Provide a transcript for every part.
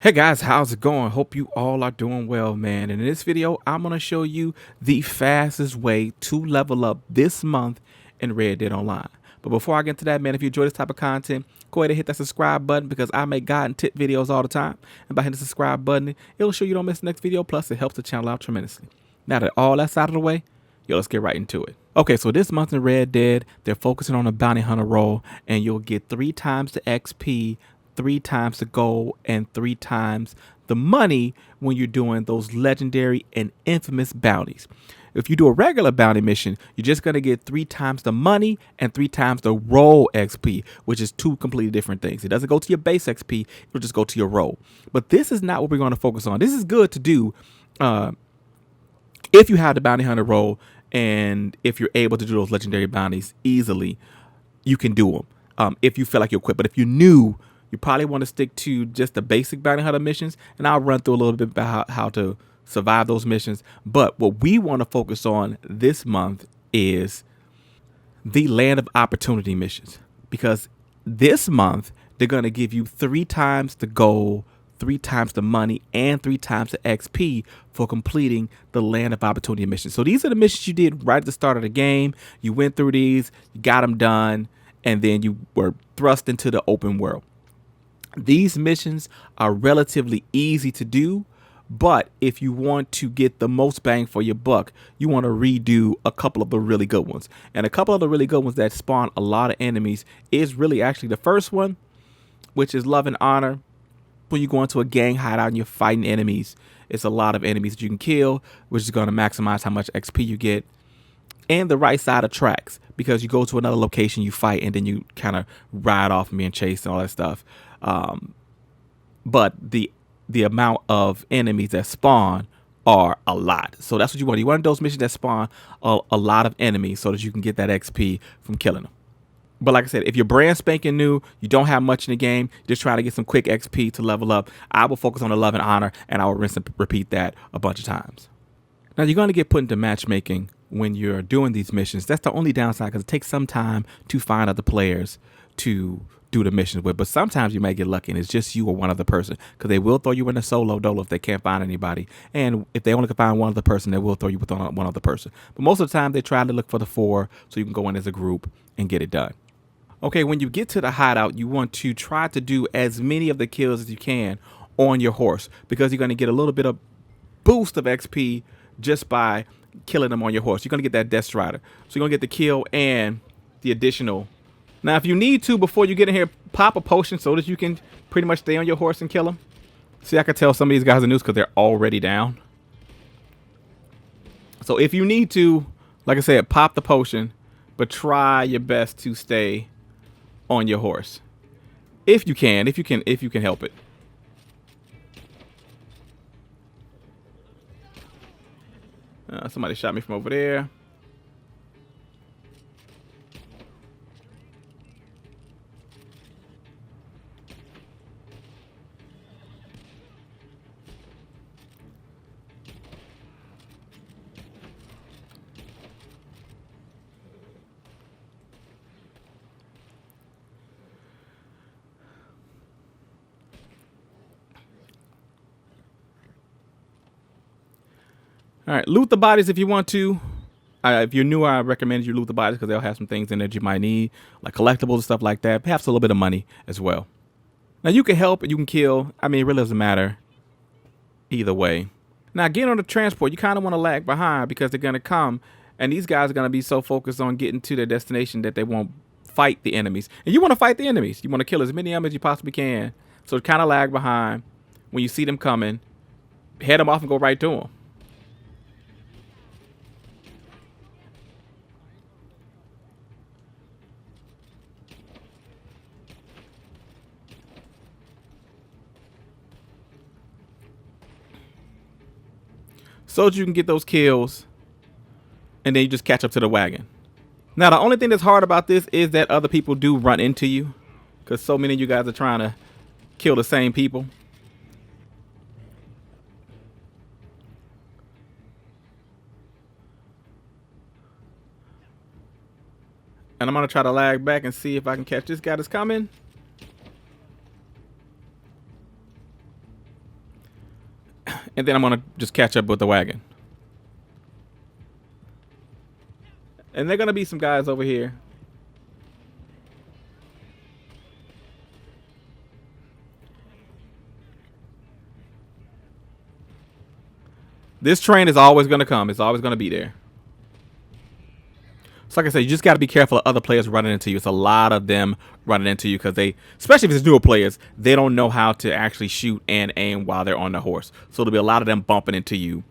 Hey guys, how's it going? Hope you all are doing well, man. And in this video, I'm going to show you the fastest way to level up this month in Red Dead Online. But before I get into that, man, if you enjoy this type of content, go ahead and hit that subscribe button because I make guide and tip videos all the time. And by hitting the subscribe button, it'll show you don't miss the next video. Plus, it helps the channel out tremendously. Now that all that's out of the way, let's get right into it. Okay, so this month in Red Dead, they're focusing on a bounty hunter role, and you'll get 3 times the XP, 3 times the gold, and 3 times the money when you're doing those legendary and infamous bounties. If you do a regular bounty mission, you're just going to get 3 times the money and 3 times the role XP, which is 2 completely different things. It doesn't go to your base XP, it'll just go to your role. But this is not what we're going to focus on. This is good to do if you have the bounty hunter role and if you're able to do those legendary bounties easily, you can do them if you feel like you're equipped. But if you're new, you probably want to stick to just the basic bounty hunter missions, and I'll run through a little bit about how to survive those missions. But what we want to focus on this month is the Land of Opportunity missions, because this month they're going to give you 3 times the gold, 3 times the money, and 3 times the XP for completing the Land of Opportunity missions. So these are the missions you did right at the start of the game. You went through these, you got them done, and then you were thrust into the open world. These missions are relatively easy to do, but if you want to get the most bang for your buck, you want to redo a couple of the really good ones. And a couple of the really good ones that spawn a lot of enemies is really actually the first one, which is Love and Honor. When you go into a gang hideout and you're fighting enemies, it's a lot of enemies that you can kill, which is going to maximize how much XP you get. And the right side of tracks, because you go to another location, you fight, and then you kind of ride off and being chased and all that stuff. But the amount of enemies that spawn are a lot. So that's what you want. You want those missions that spawn a lot of enemies so that you can get that XP from killing them. But like I said, if you're brand spanking new, you don't have much in the game, just trying to get some quick XP to level up, I will focus on the Love and Honor, and I will rinse and repeat that a bunch of times. Now, you're going to get put into matchmaking when you're doing these missions. That's the only downside, because it takes some time to find other players to do the missions with. But sometimes you may get lucky and it's just you or one other person, because they will throw you in a solo dolo if they can't find anybody. And if they only can find one other person, they will throw you with one other person. But most of the time, they try to look for the 4 so you can go in as a group and get it done. Okay, when you get to the hideout, you want to try to do as many of the kills as you can on your horse, because you're going to get a little bit of boost of XP just by killing them on your horse. You're going to get that Death Strider. So you're going to get the kill and the additional. Now, if you need to, before you get in here, pop a potion so that you can pretty much stay on your horse and kill them. See, I can tell some of these guys are news because they're already down. So if you need to, like I said, pop the potion, but try your best to stay on your horse. If you can help it. Somebody shot me from over there. All right, loot the bodies if you want to. If you're new, I recommend you loot the bodies because they'll have some things in there that you might need, like collectibles and stuff like that. Perhaps a little bit of money as well. Now, you can help, you can kill. I mean, it really doesn't matter either way. Now, getting on the transport, you kind of want to lag behind because they're going to come, and these guys are going to be so focused on getting to their destination that they won't fight the enemies. And you want to fight the enemies. You want to kill as many of them as you possibly can. So kind of lag behind. When you see them coming, head them off and go right to them. So that you can get those kills, and then you just catch up to the wagon. Now, the only thing that's hard about this is that other people do run into you, because so many of you guys are trying to kill the same people. And I'm going to try to lag back and see if I can catch this guy that's coming. And then I'm gonna just catch up with the wagon. And there are gonna be some guys over here. This train is always gonna come. It's always gonna be there. So like I said, you just got to be careful of other players running into you. It's a lot of them running into you because they, especially if it's newer players, they don't know how to actually shoot and aim while they're on the horse. So there'll be a lot of them bumping into you.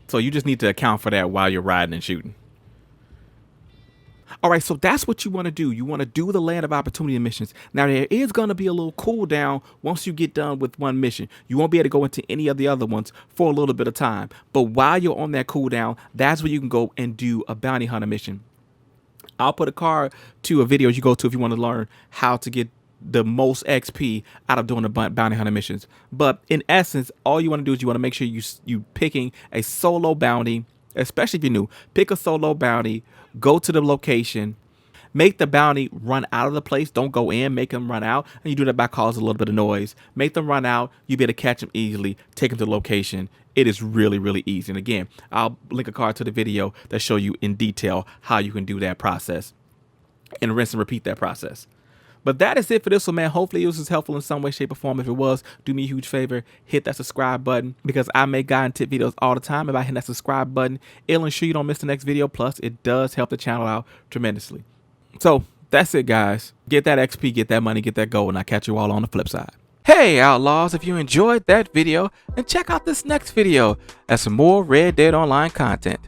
So you just need to account for that while you're riding and shooting. All right, so that's what you want to do. You want to do the Land of Opportunity missions. Now, there is going to be a little cooldown once you get done with one mission. You won't be able to go into any of the other ones for a little bit of time. But while you're on that cooldown, that's where you can go and do a bounty hunter mission. I'll put a card to a video you go to if you want to learn how to get the most XP out of doing the bounty hunter missions. But in essence, all you want to do is you want to make sure you picking a solo bounty. Especially if you're new, pick a solo bounty, go to the location, make the bounty run out of the place. Don't go in, make them run out. And you do that by causing a little bit of noise. Make them run out. You be able to catch them easily, take them to the location. It is really, really easy. And again, I'll link a card to the video that show you in detail how you can do that process and rinse and repeat that process. But that is it for this one, man. Hopefully it was helpful in some way, shape, or form. If it was, do me a huge favor. Hit that subscribe button because I make guide and tip videos all the time. If I hit that subscribe button, it'll ensure you don't miss the next video. Plus, it does help the channel out tremendously. So that's it, guys. Get that XP, get that money, get that gold, and I'll catch you all on the flip side. Hey, Outlaws, if you enjoyed that video, then check out this next video. That's some more Red Dead Online content.